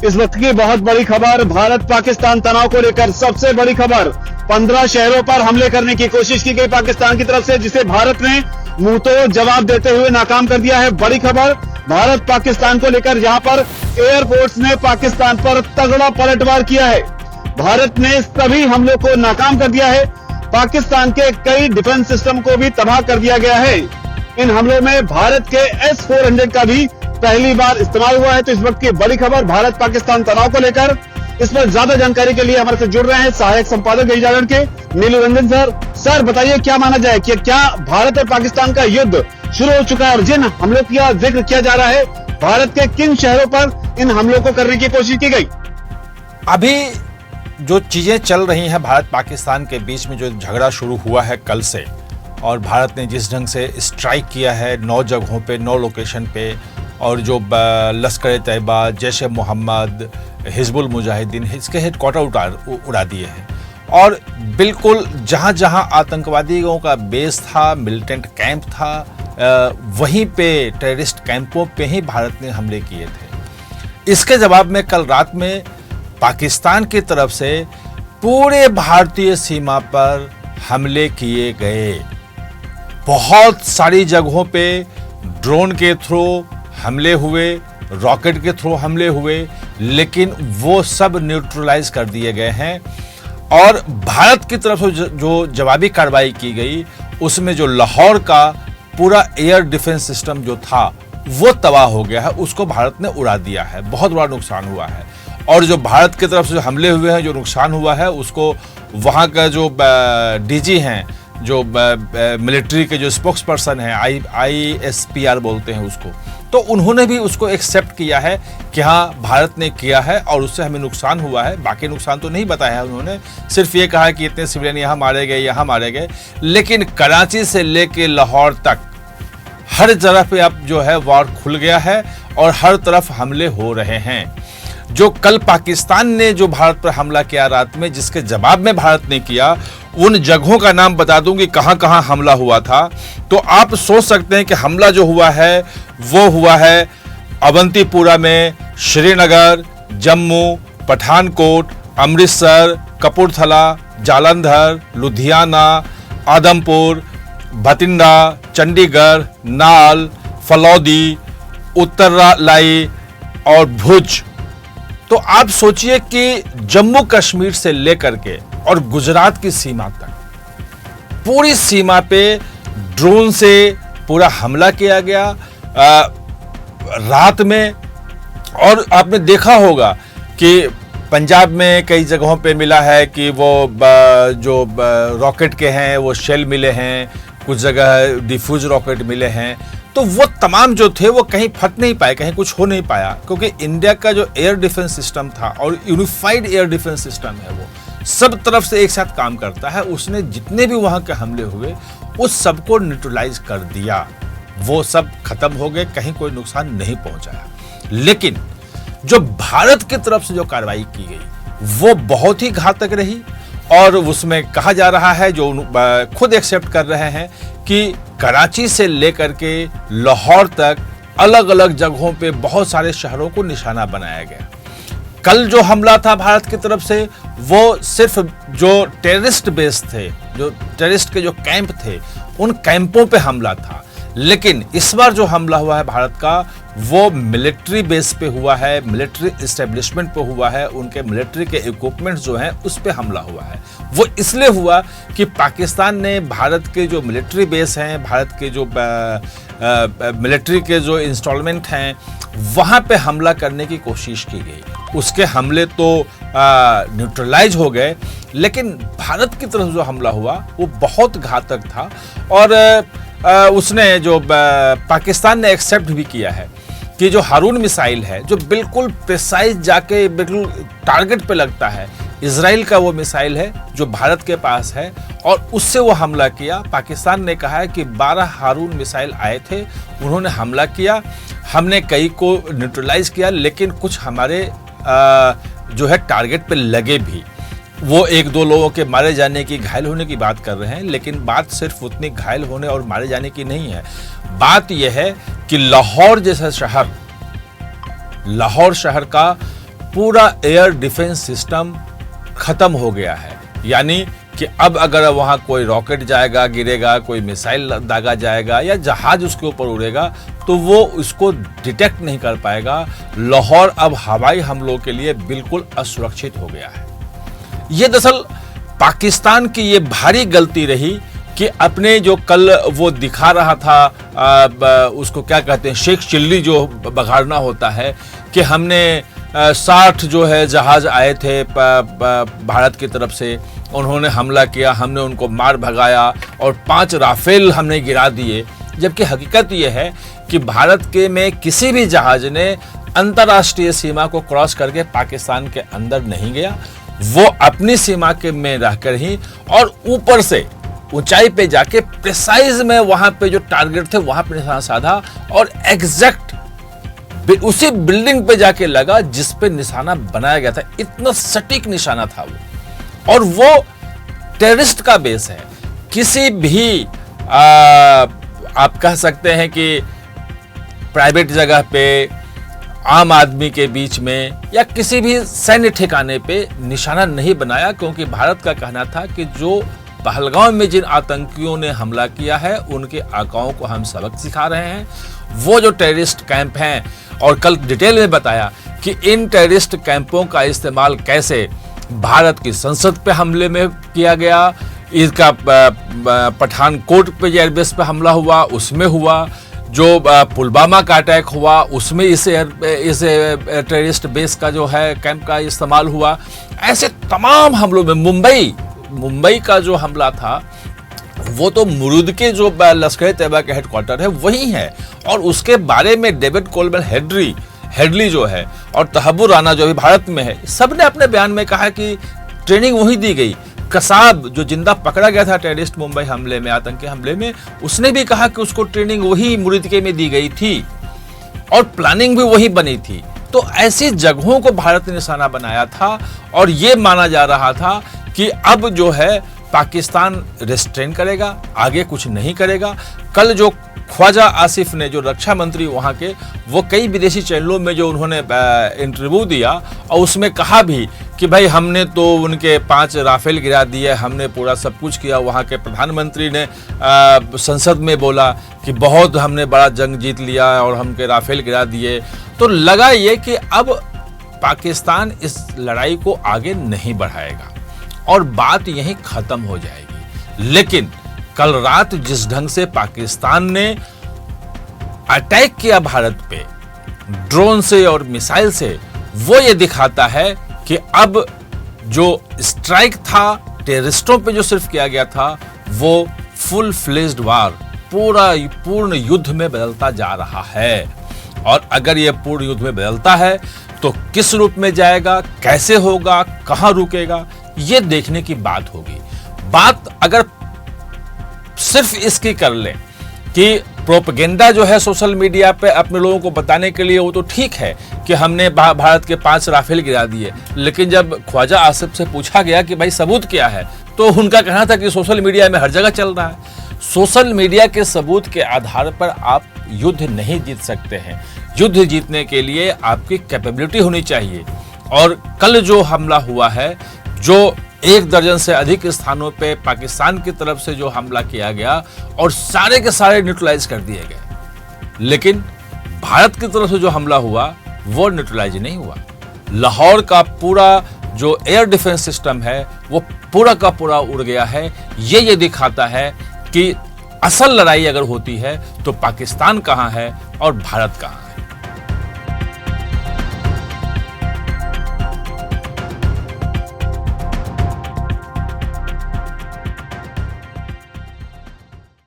इस वक्त की बहुत बड़ी खबर, भारत पाकिस्तान तनाव को लेकर सबसे बड़ी खबर। 15 शहरों पर हमले करने की कोशिश की गई पाकिस्तान की तरफ से, जिसे भारत ने मुंह तोड़ जवाब देते हुए नाकाम कर दिया है। बड़ी खबर भारत पाकिस्तान को लेकर, जहां पर एयरफोर्स ने पाकिस्तान पर तगड़ा पलटवार किया है। भारत ने सभी हमलों को नाकाम कर दिया है। पाकिस्तान के कई डिफेंस सिस्टम को भी तबाह कर दिया गया है। इन हमलों में भारत के S-400 का भी पहली बार इस्तेमाल हुआ है। तो इस वक्त की बड़ी खबर भारत पाकिस्तान तनाव को लेकर, इस पर ज्यादा जानकारी के लिए हमारे से जुड़ रहे हैं सहायक संपादक दैनिक जागरण के नीलू रंजन सर। सर बताइए, क्या माना जाए कि क्या भारत और पाकिस्तान का युद्ध शुरू हो चुका है, और जिन हमलों का जिक्र किया जा रहा है, भारत के किन शहरों पर इन हमलों को करने की कोशिश की गई? अभी जो चीजें चल रही हैं भारत पाकिस्तान के बीच में, जो झगड़ा शुरू हुआ है कल से, और भारत ने जिस ढंग से स्ट्राइक किया है 9 जगहों पे, 9 लोकेशन पे, और जो लश्कर तैयबा, जैश ए मोहम्मद, हिजबुल मुजाहिदीन, इसके हेडक्वार्टर उड़ा दिए हैं। और बिल्कुल जहाँ जहाँ आतंकवादियों का बेस था, मिलिटेंट कैंप था, वहीं पे टेररिस्ट कैंपों पे ही भारत ने हमले किए थे। इसके जवाब में कल रात में पाकिस्तान की तरफ से पूरे भारतीय सीमा पर हमले किए गए। बहुत सारी जगहों पे ड्रोन के थ्रू हमले हुए, रॉकेट के थ्रू हमले हुए, लेकिन वो सब न्यूट्रलाइज कर दिए गए हैं। और भारत की तरफ से जो जवाबी कार्रवाई की गई, उसमें जो लाहौर का पूरा एयर डिफेंस सिस्टम जो था वो तबाह हो गया है, उसको भारत ने उड़ा दिया है। बहुत बड़ा नुकसान हुआ है। और जो भारत की तरफ से जो हमले हुए हैं, जो नुकसान हुआ है, उसको वहाँ का जो डीजी हैं, जो मिलिट्री के जो स्पोक्स पर्सन हैं, ISPR बोलते हैं उसको, तो उन्होंने भी उसको एक्सेप्ट किया है कि हाँ भारत ने किया है और उससे हमें नुकसान हुआ है। बाकी नुकसान तो नहीं बताया है उन्होंने, सिर्फ ये कहा कि इतने सिविलियन यहाँ मारे गए, यहाँ मारे गए। लेकिन कराची से लेके लाहौर तक हर तरफ पे अब जो है वॉर खुल गया है और हर तरफ हमले हो रहे हैं। जो कल पाकिस्तान ने जो भारत पर हमला किया रात में, जिसके जवाब में भारत ने किया, उन जगहों का नाम बता दूं कि कहां कहां हमला हुआ था। तो आप सोच सकते हैं कि हमला जो हुआ है वो हुआ है अवंतीपुरा में, श्रीनगर, जम्मू, पठानकोट, अमृतसर, कपूरथला, जालंधर, लुधियाना, आदमपुर, भटिंडा, चंडीगढ़, नाल, फलौदी, उत्तरलाई और भुज। तो आप सोचिए कि जम्मू कश्मीर से लेकर के और गुजरात की सीमा तक, पूरी सीमा पे ड्रोन से पूरा हमला किया गया रात में। और आपने देखा होगा कि पंजाब में कई जगहों पे मिला है कि वो जो रॉकेट के हैं वो शेल मिले हैं, कुछ जगह डिफ्यूज रॉकेट मिले हैं। तो वो तमाम जो थे वो कहीं फट नहीं पाए, कहीं कुछ हो नहीं पाया, क्योंकि इंडिया का जो एयर डिफेंस सिस्टम था और यूनिफाइड एयर डिफेंस सिस्टम है, वो सब तरफ से एक साथ काम करता है। उसने जितने भी वहां के हमले हुए उस सबको न्यूट्रलाइज कर दिया, वो सब खत्म हो गए, कहीं कोई नुकसान नहीं पहुंचाया। लेकिन जो भारत की तरफ से जो कार्रवाई की गई वो बहुत ही घातक रही। और उसमें कहा जा रहा है, जो खुद एक्सेप्ट कर रहे हैं, कि कराची से लेकर के लाहौर तक अलग अलग जगहों पे बहुत सारे शहरों को निशाना बनाया गया। कल जो हमला था भारत की तरफ से, वो सिर्फ जो टेररिस्ट बेस थे, जो टेररिस्ट के जो कैंप थे, उन कैंपों पे हमला था। लेकिन इस बार जो हमला हुआ है भारत का, वो मिलिट्री बेस पे हुआ है, मिलिट्री एस्टेब्लिशमेंट पे हुआ है, उनके मिलिट्री के इक्विपमेंट्स जो हैं उस पे हमला हुआ है। वो इसलिए हुआ कि पाकिस्तान ने भारत के जो मिलिट्री बेस हैं, भारत के जो मिलिट्री के जो इंस्टॉलमेंट हैं, वहाँ पे हमला करने की कोशिश की गई। उसके हमले तो न्यूट्रलाइज हो गए, लेकिन भारत की तरफ जो हमला हुआ वो बहुत घातक था। और उसने जो पाकिस्तान ने एक्सेप्ट भी किया है कि जो हारून मिसाइल है, जो बिल्कुल प्रिसाइज जाके बिल्कुल टारगेट पे लगता है, इजराइल का वो मिसाइल है जो भारत के पास है, और उससे वो हमला किया। पाकिस्तान ने कहा है कि 12 हारून मिसाइल आए थे, उन्होंने हमला किया, हमने कई को न्यूट्रलाइज किया, लेकिन कुछ हमारे जो है टारगेट पे लगे भी। वो 1-2 लोगों के मारे जाने की, घायल होने की बात कर रहे हैं, लेकिन बात सिर्फ उतनी घायल होने और मारे जाने की नहीं है। बात यह है कि लाहौर जैसा शहर, लाहौर शहर का पूरा एयर डिफेंस सिस्टम खत्म हो गया है। यानी कि अब अगर वहां कोई रॉकेट जाएगा, गिरेगा, कोई मिसाइल दागा जाएगा या जहाज उसके ऊपर उड़ेगा तो वो उसको डिटेक्ट नहीं कर पाएगा। लाहौर अब हवाई हमलों के लिए बिल्कुल असुरक्षित हो गया है। ये दरअसल पाकिस्तान की ये भारी गलती रही कि अपने जो कल वो दिखा रहा था उसको क्या कहते हैं, शेख चिल्ली जो बघाड़ना होता है कि हमने 60 जो है जहाज आए थे भारत की तरफ से, उन्होंने हमला किया, हमने उनको मार भगाया और 5 राफेल हमने गिरा दिए। जबकि हकीकत यह है कि भारत के में किसी भी जहाज ने अंतर्राष्ट्रीय सीमा को क्रॉस करके पाकिस्तान के अंदर नहीं गया। वो अपनी सीमा के में रहकर ही और ऊपर से ऊंचाई पे जाके प्रिसाइज में वहां पे जो टारगेट थे वहां पे निशाना साधा और एग्जैक्ट उसी बिल्डिंग पे जाके लगा जिस पे निशाना बनाया गया था। इतना सटीक निशाना था वो, और वो टेररिस्ट का बेस है। किसी भी आप कह सकते हैं कि प्राइवेट जगह पे, आम आदमी के बीच में या किसी भी सैन्य ठिकाने पे निशाना नहीं बनाया, क्योंकि भारत का कहना था कि जो पहलगाम में जिन आतंकियों ने हमला किया है उनके आकाओं को हम सबक सिखा रहे हैं। वो जो टेररिस्ट कैंप हैं, और कल डिटेल में बताया कि इन टेररिस्ट कैंपों का इस्तेमाल कैसे भारत की संसद पे हमले में किया गया, इसका पठानकोट पे एयरबेस पे हमला हुआ उसमें हुआ, जो पुलवामा का अटैक हुआ उसमें इस टेररिस्ट बेस का जो है कैंप का इस्तेमाल हुआ। ऐसे तमाम हमलों में मुंबई का जो हमला था वो तो मुरुद के जो लश्कर तैयबा के हेडक्वार्टर है वही है, और उसके बारे में डेविड कोलमैन हेडली जो है और तहब्बुर राना जो अभी भारत में है, सबने अपने बयान में कहा कि ट्रेनिंग वही दी गई। कसाब जो जिंदा पकड़ा गया था टेररिस्ट मुंबई हमले में, आतंकी हमले में, उसने भी कहा कि उसको ट्रेनिंग वही मुरुदके में दी गई थी और प्लानिंग भी वही बनी थी। तो ऐसी जगहों को भारत ने निशाना बनाया था और ये माना जा रहा था कि अब जो है पाकिस्तान रिस्ट्रेन करेगा, आगे कुछ नहीं करेगा। कल जो ख्वाजा आसिफ ने, जो रक्षा मंत्री वहाँ के, वो कई विदेशी चैनलों में जो उन्होंने इंटरव्यू दिया और उसमें कहा भी कि भाई हमने तो उनके 5 राफेल गिरा दिए, हमने पूरा सब कुछ किया। वहाँ के प्रधानमंत्री ने संसद में बोला कि बहुत हमने बड़ा जंग जीत लिया और हमके राफेल गिरा दिए। तो लगा ये कि अब पाकिस्तान इस लड़ाई को आगे नहीं बढ़ाएगा और बात यहीं खत्म हो जाएगी। लेकिन कल रात जिस ढंग से पाकिस्तान ने अटैक किया भारत पे ड्रोन से और मिसाइल से, वो ये दिखाता है कि अब जो स्ट्राइक था टेररिस्टों पे जो सिर्फ किया गया था, वो फुल फ्लेज्ड वार, पूर्ण युद्ध में बदलता जा रहा है। और अगर ये पूर्ण युद्ध में बदलता है तो किस रूप में जाएगा, कैसे होगा, कहां रुकेगा, ये देखने की बात होगी। बात अगर सिर्फ इसकी कर ले कि प्रोपेगेंडा जो है सोशल मीडिया पे अपने लोगों को बताने के लिए, वो तो ठीक है कि हमने भारत के 5 राफेल गिरा दिए, लेकिन जब ख्वाजा आसिफ से पूछा गया कि भाई सबूत क्या है, तो उनका कहना था कि सोशल मीडिया में हर जगह चल रहा है। सोशल मीडिया के सबूत के आधार पर आप युद्ध नहीं जीत सकते हैं। युद्ध जीतने के लिए आपकी कैपेबिलिटी होनी चाहिए। और कल जो हमला हुआ है, जो 1 दर्जन से अधिक स्थानों पे पाकिस्तान की तरफ से जो हमला किया गया और सारे के सारे न्यूट्रलाइज कर दिए गए, लेकिन भारत की तरफ से जो हमला हुआ वो न्यूट्रलाइज नहीं हुआ। लाहौर का पूरा जो एयर डिफेंस सिस्टम है वो पूरा का पूरा उड़ गया है। ये दिखाता है कि असल लड़ाई अगर होती है तो पाकिस्तान कहां है और भारत कहां है।